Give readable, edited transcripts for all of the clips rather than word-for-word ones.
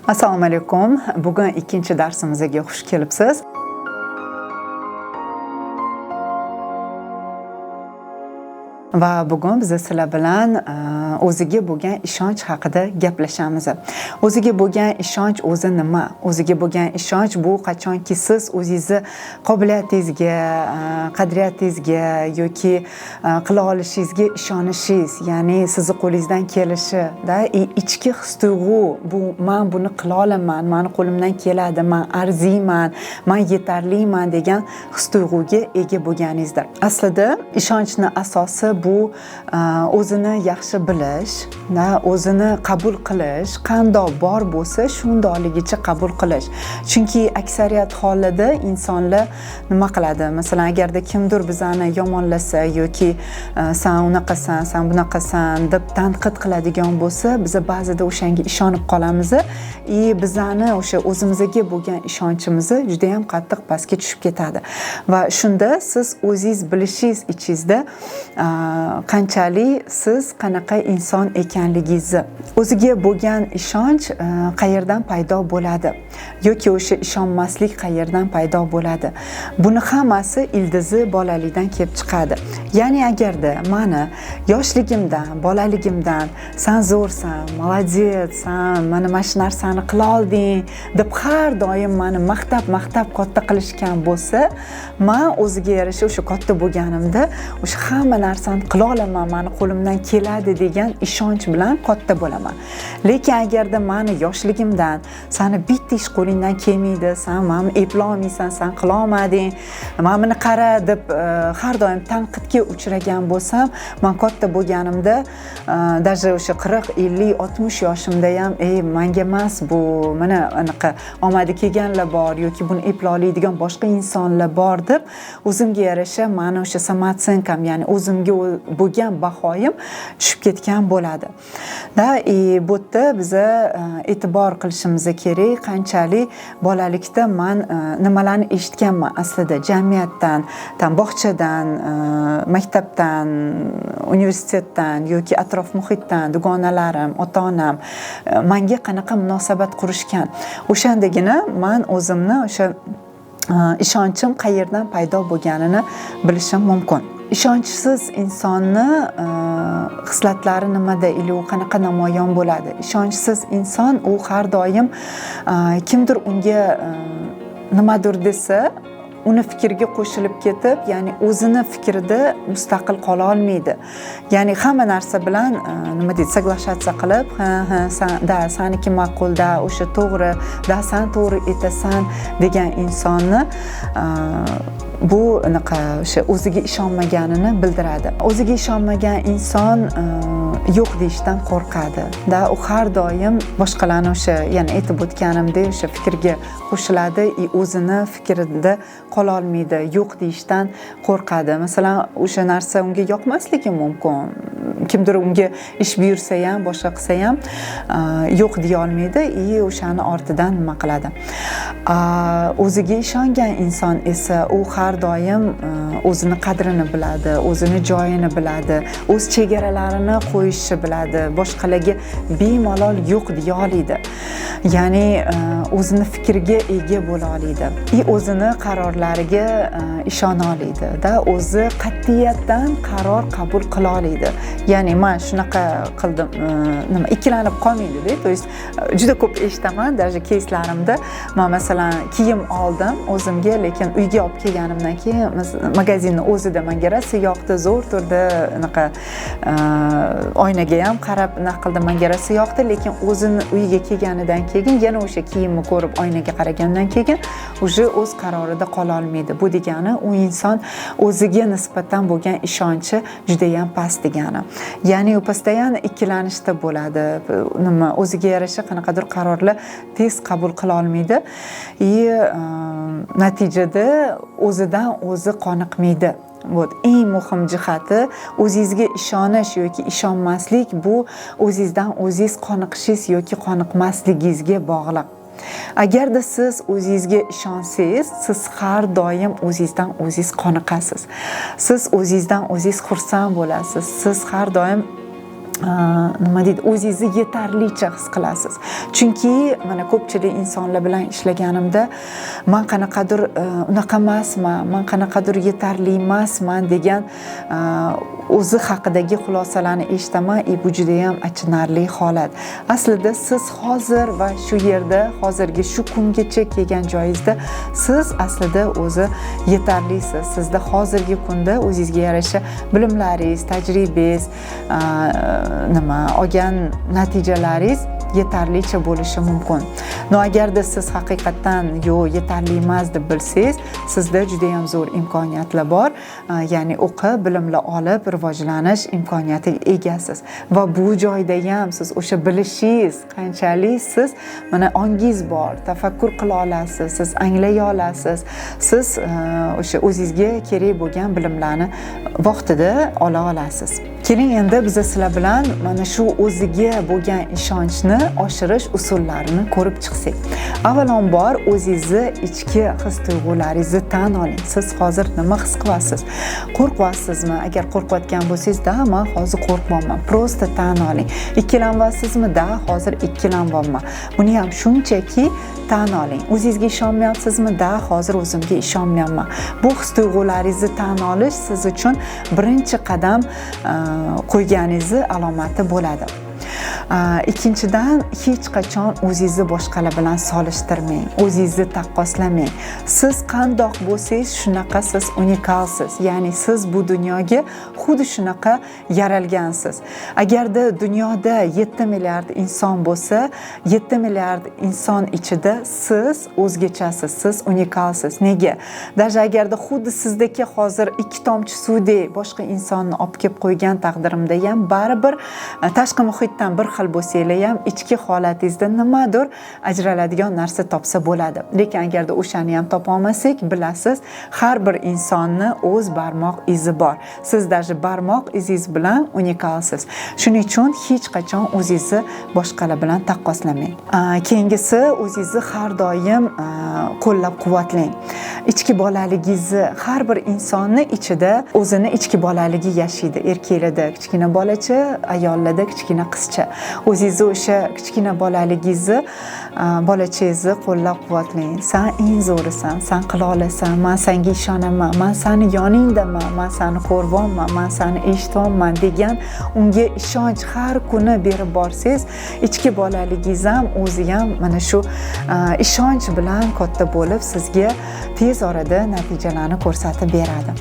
Assalomu alaykum. Bugun ikkinchi darsimizga xush kelibsiz. Va bugun biz sizlar bilan o'ziga bo'lgan ishonch haqida gaplashamiz. O'ziga bo'lgan ishonch o'zi nima? O'ziga bo'lgan ishonch bu qachonki siz o'zingizni qobiliyatingizga, qadriyatingizga yoki qila olishingizga ishonishingiz, ya'ni sizni qo'lingizdan kelishida ichki his-tuyg'u bu men buni qila olaman, meni qo'limdan keladi, men arziyman, men yetarliman degan his-tuyg'uga ega bo'lganingizdir. Aslida ishonchning asosi bu o'zini yaxshi bilish, o'zini qabul qilish, qandoq bor bo'lsa shundoqligicha qabul qilish. Chunki aksariyat hollarda insonlar nima qiladi? Masalan, agarda kimdir bizani yomonlasa yoki sen unaqasan, sen bunaqasan deb tanqid qiladigan bo'lsa, biz ba'zida o'shanga ishonib qolamiz va bizani o'sha o'zimizga bo'lgan ishonchimiz juda ham qattiq pastga tushib ketadi. Va shunda siz o'zingiz bilishingiz ichingizda qanchalik siz qanaqa inson ekanligingizni, o'ziga bo'lgan ishonch qayerdan paydo bo'ladi yoki o'sha ishonmaslik qayerdan paydo bo'ladi. Buni hammasi ildizi bolalikdan kelib chiqadi. Ya'ni agarda meni yoshligimdan, bolaligimdan sen zo'rsan, молодец, sen mana shu narsani qila olding deb har doim meni maqtab katta qilishgan bo'lsa, men o'ziga yarasha o'sha katta bo'lganimda o'sha hamma narsani qila olaman, meni qo'limdan keladi degan ishonch bilan katta bo'laman. Lekin agarda meni yoshligimdan seni bitta ish qo'lingdan kelmaydi, sen meni eplolmaysan, sen qila olmading, men buni qara deb har doim tanqidga uchragan bo'lsam, men katta bo'lganimda даже o'sha 40, 50, 60 yoshimda ham menga emas bu, mana anaqa omadi kelganlar bor yoki buni eploladigan boshqa insonlar bor deb o'zimga yarasha meni o'sha samatsenkam, ya'ni o'zimga bo'lgan bahoyim tushib ketgan bo'ladi. Bu yerda biz e'tibor qilishimiz kerak, qanchalik bolalikda men nimalarni eshitganman aslida jamiyatdan, bog'chadan, maktabdan, universitetdan yoki atrof muhitdan, dugonalarim, ota-onam menga qanaqa munosabat qurishgan. O'shandagina men o'zimni o'sha ishonchim qayerdan paydo bo'lganini bilishim mumkin. Ishonchsiz insonni xislatlari nimada, u qanaqa namoyon bo'ladi? Ishonchsiz inson u har doim kimdir unga nimadir desa, uni fikriga qo'shilib ketib, ya'ni o'zini fikrida mustaqil qola olmaydi. Ya'ni hamma narsa bilan nima deydi, соглашаться qilib, saniki ma'qulda, o'sha to'g'ri, sen to'g'ri etasan degan insonni bu o'sha o'ziga ishonmaganini bildiradi. O'ziga ishonmagan inson yo'q deyishdan qo'rqadi. U har doim boshqalarni o'sha, ya'ni aytib o'tganimdek, o'sha fikrga qo'shiladi, o'zini fikrida qola olmaydi, yo'q deyishdan qo'rqadi. Masalan, o'sha narsa unga yoqmasligi mumkin. Kimdir unga ish buyursa ham, boshqa qilsa ham yo'q deya olmaydi, o'shani ortidan nima qiladi. O'ziga ishongan inson esa u har doim o'zini qadrini biladi, o'zini joyini biladi, o'z chegaralarini qo'yishni biladi, boshqalarga bemalol yo'q deya oladi. Ya'ni o'zini fikriga ega bo'la oladi. O'zini qarorlariga ishona oladi, o'zi qat'iyatdan qaror qabul qila oladi. Ya'ni men shunaqa qildim, nima ikkilanib qolmaydi-da. To есть juda ko'p eshitaman, даже кейslarimda men masalan kiyim oldim o'zimga, lekin uyga olib kelganimdan keyin magazinning o'zida menga rosa yoqdi, zo'r turdi, anaqa oynaga ham qarab qildim, menga rosa yoqdi, lekin o'zini uyiga kelganidan keyin yana o'sha kiyimni ko'rib oynaga qaragandan keyin уже o'z qarorida qola olmaydi. Bu degani u inson o'ziga nisbatan bo'lgan ishonchi juda ham past degani. Ya'ni u postoyan ikkilanishda bo'ladi. Nima o'ziga yarasha qanaqadir qarorlar tez qabul qila olmaydi. Natijada o'zidan o'zi qoniqmaydi. Eng muhim jihati o'zingizga ishonish yoki ishonmaslik, bu o'zingizdan o'zingiz qoniqishingiz yoki qoniqmasligingizga bog'liq. Agarda siz o'zingizga ishonsangiz, siz har doim o'zingizdan o'zingiz qoniqasiz. Siz o'zingizdan o'zingiz xursand bo'lasiz. Siz har doim nima deydi, o'zingizni yetarlicha his qilasiz. Chunki mana ko'pchilik insonlar bilan ishlaganimda men qanaqadir unaqa emasman, men qanaqadir yetarli emasman degan o'zi haqidagi xulosalarni eshitaman. Bu juda ham achinarli holat. Aslida siz hozir va shu yerda, hozirgi shu kungacha kelgan joyingizda siz aslida o'zi yetarlisiz. Sizda hozirgi kunda o'zingizga yarasha bilimlaringiz, tajribangiz, olgan natijalaringiz yetarlicha bo'lishi mumkin. Agarda siz haqiqatan yo'q, yetarli emas deb bilsangiz, sizda juda ham zo'r imkoniyatlar bor. Ya'ni o'qib, bilimlar olib, rivojlanish imkoniyatiga egasiz. Va bu joyda ham siz o'sha bilishingiz, qanchalik siz mana ongingiz bor, tafakkur qila olasiz, siz anglay olasiz, siz o'sha o'zingizga kerak bo'lgan bilimlarni vaqtida ola olasiz. Keling endi biz sizlar bilan mana shu o'ziga bo'lgan ishonchni oshirish usullarini ko'rib chiqsak. Avvalambor o'zingizni ichki his-tuyg'ularingizni tan oling. Siz hozir nima his qilyapsiz? Qo'rqyapsizmi? Agar qo'rqayotgan bo'lsangiz, "Da, men hozir qo'rqmayman." Prosta tan oling. Ikkilanyapsizmi? "Da, hozir ikkilanyapman." Buni ham shunchaki tan oling. O'zingizga ishonmayapsizmi? "Da, hozir o'zimga ishonmayapman." Bu his-tuyg'ularingizni tan olish siz uchun birinchi qadam qo'yganingizni alomati bo'ladi. Ikkinchidan, hech qachon o'zingizni boshqalar bilan solishtirmang, o'zingizni taqqoslamang. Siz qandoq bo'lsangiz, shunaqa siz unikalsiz. Ya'ni siz bu dunyoga xuddi shunaqa yaralgansiz. Agarda dunyoda 7 milliard inson bo'lsa, 7 milliard inson ichida siz o'zgachasiz, siz unikalsiz. Nega? Даже agarda xuddi sizdagi hozir 2 tomchi suvdek boshqa insonni olib kelib qo'ygan taqdirimda ham baribir tashqi muhitdan bir xil bo'lsanglar ham ichki holatingizda nimadir ajraladigan narsa topsa bo'ladi. Lekin agarda o'shani ham topa olmasak, bilasiz, har bir insonni o'z barmoq izi bor. Siz даже barmoq izingiz bilan unikalsiz. Shuning uchun hech qachon o'zingizni boshqalar bilan taqqoslamang. Keyingisi, o'zingizni har doim qo'llab-quvvatlang. Ichki bolaligingizni, har bir insonni ichida o'zini ichki bolaligi yashaydi. Erkaklarda kichkina bolacha, ayollarda kichkina qizcha. O'zingizni o'sha kichkina bolaligingizni, bolachangizni qo'llab-quvvatlang. Sen eng zo'risan, sen qila olasan, men senga ishonaman, men seni yoningdaman, men seni ko'ryapman, men seni eshityapman degan unga ishonch har kuni berib borsangiz, ichki bolaligingiz ham o'zi ham mana shu ishonch bilan katta bo'lib sizga tez orada natijalarni ko'rsatib beradi.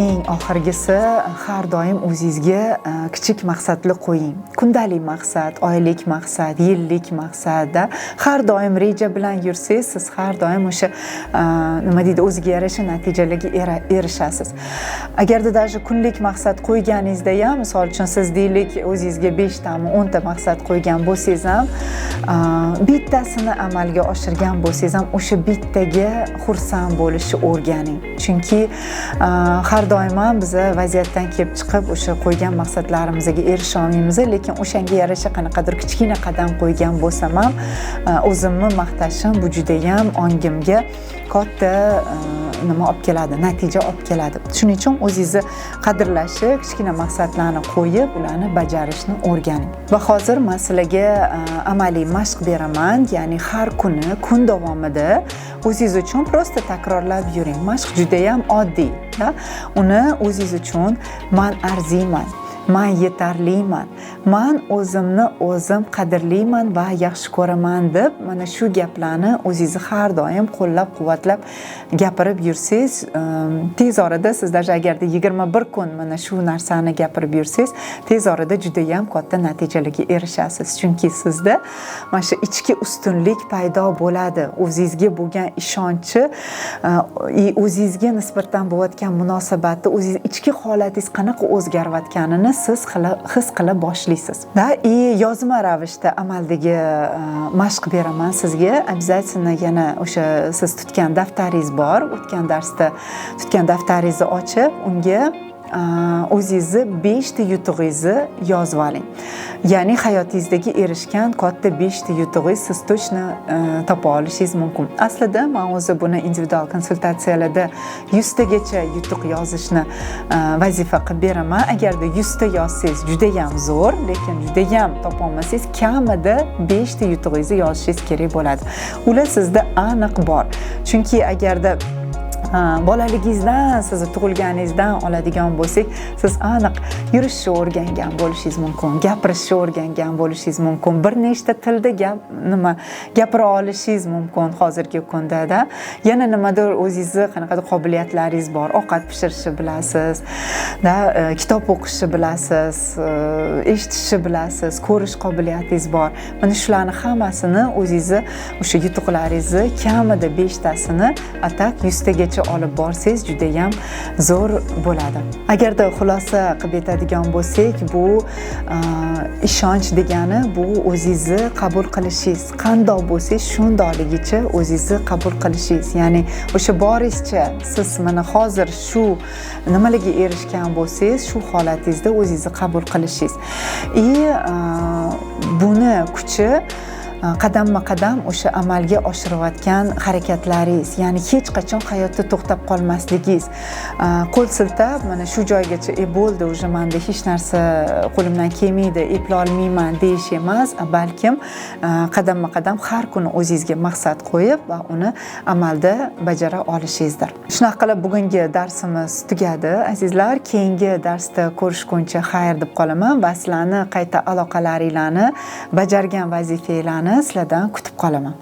Eng oxirgisi, har doim o'zingizga kichik maqsadlar qo'ying. Kundalik maqsad, oylik maqsad, yillik maqsadda har doim reja bilan yursangiz, siz har doim o'sha nima deydi, o'ziga yarasha natijalarga erishasiz. Agarda даже kunlik maqsad qo'yganingizda ham, misol uchun siz deylik o'zingizga 5 tami 10 ta maqsad qo'ygan bo'lsangiz ham, bittasini amalga oshirgan bo'lsangiz ham o'sha bittaga xursand bo'lishni o'rganing. Chunki har doim ham biz vaziyatdan kelib chiqib o'sha qo'ygan maqsadlarimizga erisha olmaymiz, lekin o'shanga yarasha qanaqadir kichkina qadam qo'ygan bo'lsam ham o'zimni maqtashim bu juda ham ongimga katta nima olib keladi, natija olib keladi. Shuning uchun o'zingizni qadrlashni, kichkina maqsadlarni qo'yib, ularni bajarishni o'rganing. Va hozir men sizlarga amaliy mashq beraman, ya'ni har kuni kun davomida o'zingiz uchun prosta takrorlab yuring. Mashq juda ham oddiy, uni o'zingiz uchun men arziyman, men yetarliman, men o'zimni o'zim qadrlayman va yaxshi ko'raman deb mana shu gaplarni o'zingizni har doim qo'llab-quvvatlab gapirib yursangiz, tez orada siz даже agarda 21 kun mana shu narsani gapirib yursangiz, tez orada juda ham katta natijalarga erishasiz. Chunki sizda mana shu ichki ustunlik paydo bo'ladi. O'zingizga bo'lgan ishonchi, o'zingizga nisbatan bo'layotgan munosabatni, o'zingiz ichki holatingiz qanaqa o'zgarayotganini siz his qila boshlaysiz. Yozma ravishda amaldagi mashq beraman sizga. Обязательно yana o'sha siz tutgan daftaringiz bor. O'tgan darsda tutgan daftaringizni ochib, unga o'zingizni 5 ta yutug'ingizni yozib oling. Ya'ni hayotingizdagi erishgan katta 5 ta yutug'ingiz siz точно topa olishingiz mumkin. Aslida men o'zi buni individual konsultatsiyalarda 100 tagacha yutuq yozishni vazifa qilib beraman. Agarda 100 ta yozsangiz juda ham zo'r, lekin juda ham topa olmasangiz kamida 5 ta yutug'ingizni yozishingiz kerak bo'ladi. Ular sizda aniq bor. Chunki agarda bolaligingizdan, sizni tug'ilganingizdan oladigan bo'lsak, siz aniq yurishni o'rgangan bo'lishingiz mumkin, gapirishni o'rgangan bo'lishingiz mumkin, bir nechta tilda gapira olishingiz mumkin hozirgi kunda. Yana nimadir o'zingizni qanaqadir qobiliyatlaringiz bor, ovqat pishirishni bilasiz, kitob o'qishni bilasiz, eshitishni bilasiz, ko'rish qobiliyatingiz bor. Mana shularni hammasini o'zingizni o'sha yutuqlaringizni kamida 5 tasini atak 100 tagacha olib borsangiz juda ham zo'r bo'ladi. Agarda xulosa qilib aytadigan bo'lsak, bu ishonch degani bu o'zingizni qabul qilishingiz, qandoq bo'lsangiz shundoqligicha o'zingizni qabul qilishingiz. Ya'ni o'sha boringizcha siz mana hozir shu nimalarga erishgan bo'lsangiz, shu holatingizda o'zingizni qabul qilishingiz. Buni kuchi qadamma-qadam o'sha amalga oshirayotgan harakatlaringiz, ya'ni hech qachon hayotda to'xtab qolmasligingiz. Qo'l siltab, mana shu joygacha bo'ldi, уже menda hech narsa qo'limdan kelmaydi, eplay olmayman deyish emas, balkim qadamma-qadam har kuni o'zingizga maqsad qo'yib va uni amalda bajara olishingizdir. Shunaqa qilib bugungi darsimiz tugadi. Azizlar, keyingi darsda ko'rishguncha xayr deb qolaman va sizlarni qayta aloqalaringlarni, bajargan vazifanglarni sizlardan kutib qolaman.